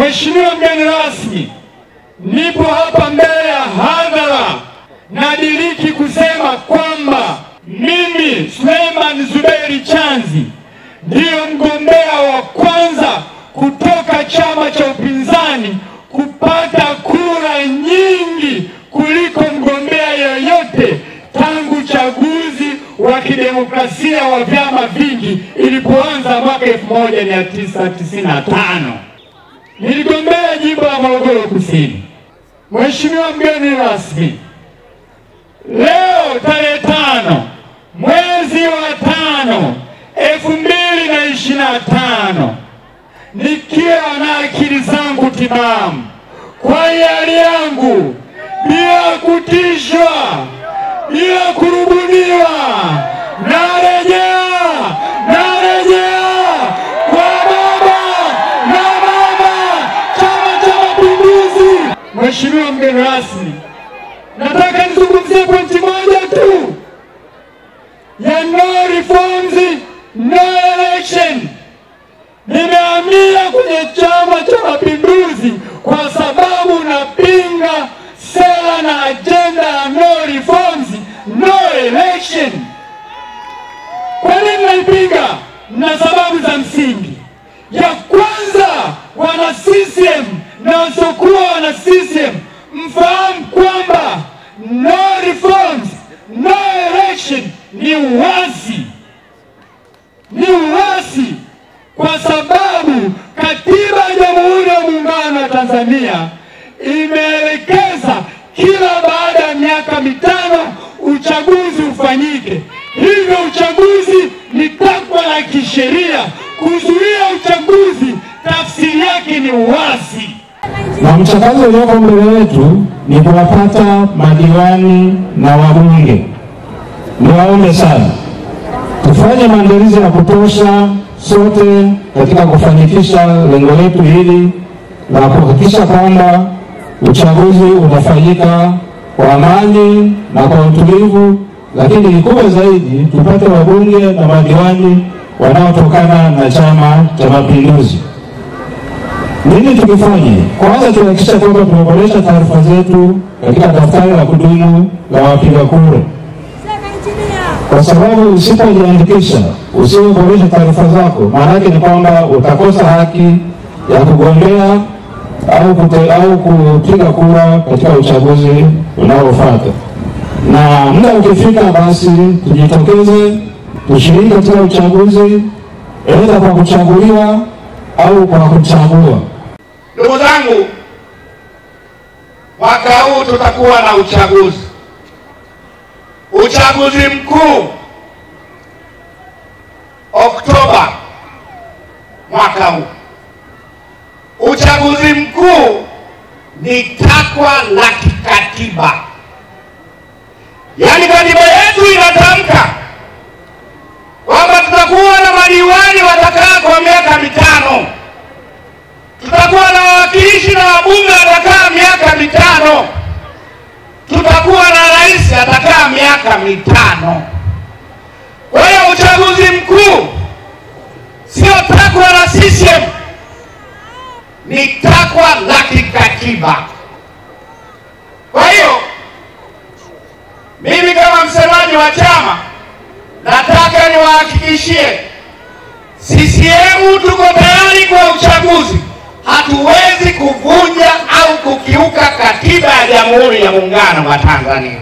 Mheshimiwa mgeni rasmi, nipo hapa mbele ya hadhara nadiriki kusema kwamba mimi Suleiman Zuberi Chanzi ndiyo mgombea wa kwanza kutoka chama cha upinzani kupata kura nyingi kuliko mgombea yoyote tangu uchaguzi wa kidemokrasia wa vyama vingi ilipoanza mwaka 1995. Niligombea jimbo la Morogoro Kusini. Mheshimiwa mgeni rasmi, leo tarehe 5 mwezi wa 5 2025, nikiwa na akili zangu timamu, kwa hiari yangu, bila kutishwa, bila kurubuniwa, narejea kwa baba na mama, Chama cha Mapinduzi. Mheshimiwa mgeni rasmi, nataka nizungumzie pointi moja tu ya no reforms, no election. Nimehamia kwenye Chama cha Mapinduzi kwa sababu napinga sera na agenda ya no reforms, no election. Kwa nini naipinga? Na sababu za msingi. Ya kwanza, wana CCM na wasiokuwa wana CCM mfahamu kwamba no reforms, no election ni uasi. Ni uasi kwa sababu katiba ya Jamhuri ya Muungano wa Tanzania imeelekeza kila baada ya miaka 5 uchaguzi ufanyike. Hivyo uchaguzi ni takwa la kisheria. Kuzuia uchaguzi tafsiri yake ni uasi. Na mchakato ulioko mbele yetu ni kuwapata madiwani na wabunge. Niwaombe sana tufanye maandalizi ya kutosha sote katika kufanikisha lengo letu hili na kuhakikisha kwamba uchaguzi unafanyika kwa amani na kwa utulivu, lakini kikubwa zaidi tupate wabunge na madiwani wanaotokana na Chama cha Mapinduzi. Nini tukifanye? Kwanza tuhakikisha kwamba tumeboresha taarifa zetu katika daftari la kudumu la wapiga kura, kwa sababu usipojiandikisha, usipoboresha taarifa zako, maana yake ni kwamba utakosa haki ya kugombea au kupiga kura katika uchaguzi unaofuata. Na muda ukifika, basi tujitokeze tushiriki katika uchaguzi, aidha kwa kuchaguliwa au kwa kuchagua. Ndugu zangu, mwaka huu tutakuwa na uchaguzi mkuu Oktoba mwaka huu. Uchaguzi mkuu ni takwa la kikatiba. Yaani katiba yetu inatamka kwamba tutakuwa na madiwani watakaa kwa miaka 5. Tutakuwa na wawakilishi na wabunge watakaa miaka 5. Tutakuwa na rais atakaa miaka 5. Kwa hiyo uchaguzi mkuu sio takwa la CCM, ni takwa la kikatiba. Kwa hiyo mimi kama msemaji wa chama nataka niwahakikishie CCM tuko tayari kwa uchaguzi. Hatuwezi kuvunja au kukiuka katiba ya Jamhuri ya Muungano wa Tanzania.